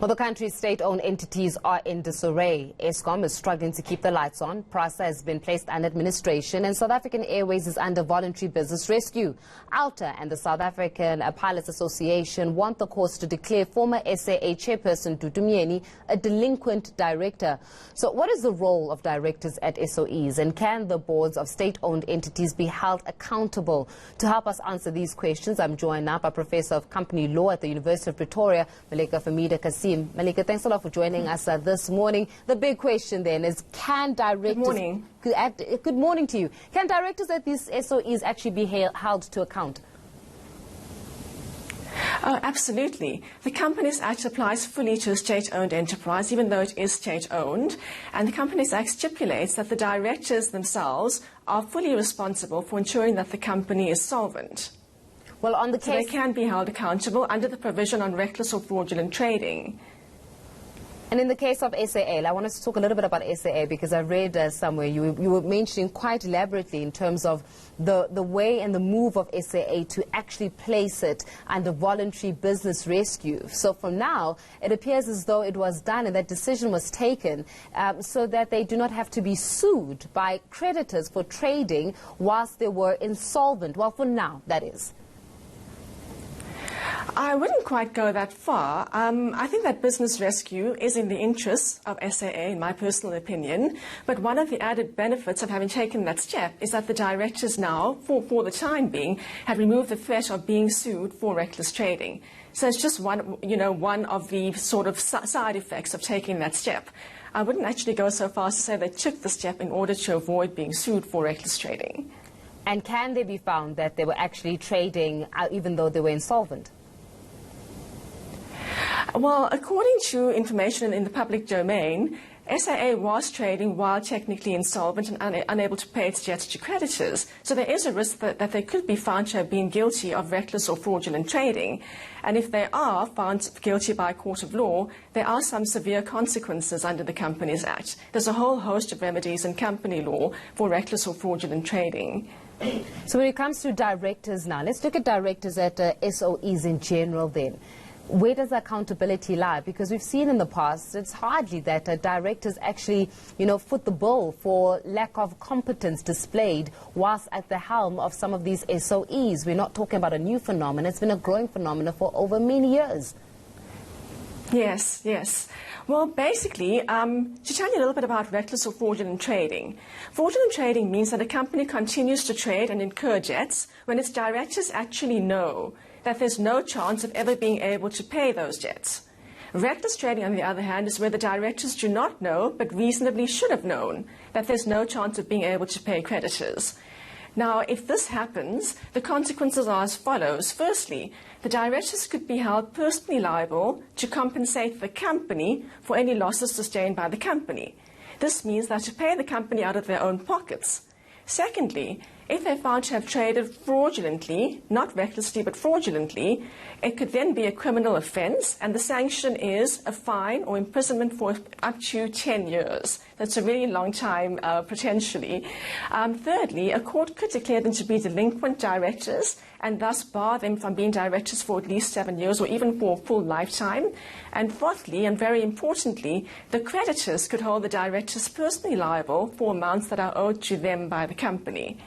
Well, the country's state-owned entities are in disarray. Eskom is struggling to keep the lights on. PRASA has been placed under administration, and South African Airways is under voluntary business rescue. Outa and the South African Pilots Association want the courts to declare former SAA chairperson Dudu Myeni a delinquent director. So what is the role of directors at SOEs, and can the boards of state-owned entities be held accountable? To help us answer these questions, I'm joined now by Professor of Company Law at the University of Pretoria, Maleka Femida Cassim. Maleka, thanks a lot for joining us this morning. The big question then is, can directors... Good morning. Good morning to you. Can directors at these SOEs actually be held to account? Oh, absolutely. The Companies Act applies fully to a state-owned enterprise, even though it is state-owned. And the Companies Act stipulates that the directors themselves are fully responsible for ensuring that the company is solvent. Well, on the case... So they can be held accountable under the provision on reckless or fraudulent trading. And in the case of SAA, I want us to talk a little bit about SAA, because I read somewhere you were mentioning quite elaborately in terms of the way and the move of SAA to actually place it under voluntary business rescue. So for now, it appears as though it was done and that decision was taken so that they do not have to be sued by creditors for trading whilst they were insolvent. Well, for now, that is. I wouldn't quite go that far. I think that business rescue is in the interests of SAA, in my personal opinion. But one of the added benefits of having taken that step is that the directors now, for the time being, have removed the threat of being sued for reckless trading. So it's just one of the sort of side effects of taking that step. I wouldn't actually go so far as to say they took the step in order to avoid being sued for reckless trading. And can they be found that they were actually trading even though they were insolvent? Well, according to information in the public domain, SAA was trading while technically insolvent and unable to pay its debts to creditors. So there is a risk that they could be found to have been guilty of reckless or fraudulent trading. And if they are found guilty by a court of law, there are some severe consequences under the Companies Act. There's a whole host of remedies in company law for reckless or fraudulent trading. So when it comes to directors now, let's look at directors at SOEs in general then. Where does accountability lie? Because we've seen in the past, it's hardly that directors actually, foot the bill for lack of competence displayed whilst at the helm of some of these SOEs. We're not talking about a new phenomenon. It's been a growing phenomenon for over many years. Yes. Well, basically, to tell you a little bit about reckless or fraudulent trading. Fraudulent trading means that a company continues to trade and incur debts when its directors actually know that there's no chance of ever being able to pay those debts. Reckless trading, on the other hand, is where the directors do not know, but reasonably should have known, that there's no chance of being able to pay creditors. Now, if this happens, the consequences are as follows. Firstly, the directors could be held personally liable to compensate the company for any losses sustained by the company. This means that to pay the company out of their own pockets. Secondly, if they're found to have traded fraudulently, not recklessly but fraudulently, it could then be a criminal offence, and the sanction is a fine or imprisonment for up to 10 years. That's a really long time, potentially. Thirdly, a court could declare them to be delinquent directors and thus bar them from being directors for at least 7 years or even for a full lifetime. And fourthly, and very importantly, the creditors could hold the directors personally liable for amounts that are owed to them by the company.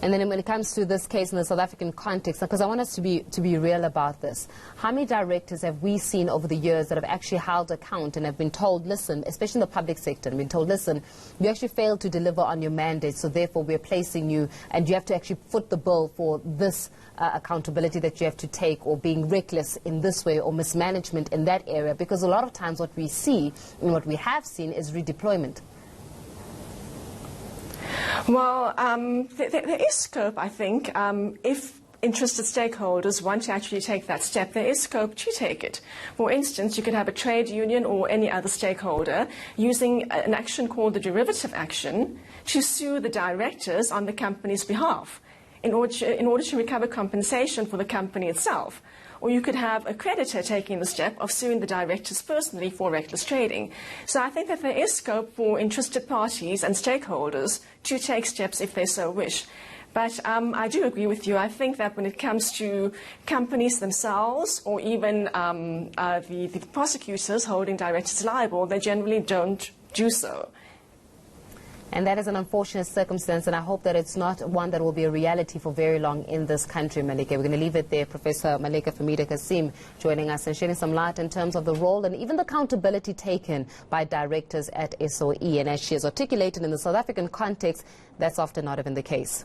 And then when it comes to this case in the South African context, because I want us to be real about this, how many directors have we seen over the years that have actually held account and have been told, listen, especially in the public sector, and been told, listen, you actually failed to deliver on your mandate, so therefore we're placing you, and you have to actually foot the bill for this accountability that you have to take, or being reckless in this way, or mismanagement in that area, because a lot of times what we see and what we have seen is redeployment. Well, there is scope, I think, if interested stakeholders want to actually take that step, there is scope to take it. For instance, you could have a trade union or any other stakeholder using an action called the derivative action to sue the directors on the company's behalf in order to recover compensation for the company itself. Or you could have a creditor taking the step of suing the directors personally for reckless trading. So I think that there is scope for interested parties and stakeholders to take steps if they so wish. But I do agree with you. I think that when it comes to companies themselves, or even the prosecutors holding directors liable, they generally don't do so. And that is an unfortunate circumstance, and I hope that it's not one that will be a reality for very long in this country, Maleka. We're going to leave it there. Professor Maleka Femida Cassim joining us and shedding some light in terms of the role and even the accountability taken by directors at SOE. And as she has articulated in the South African context, that's often not even the case.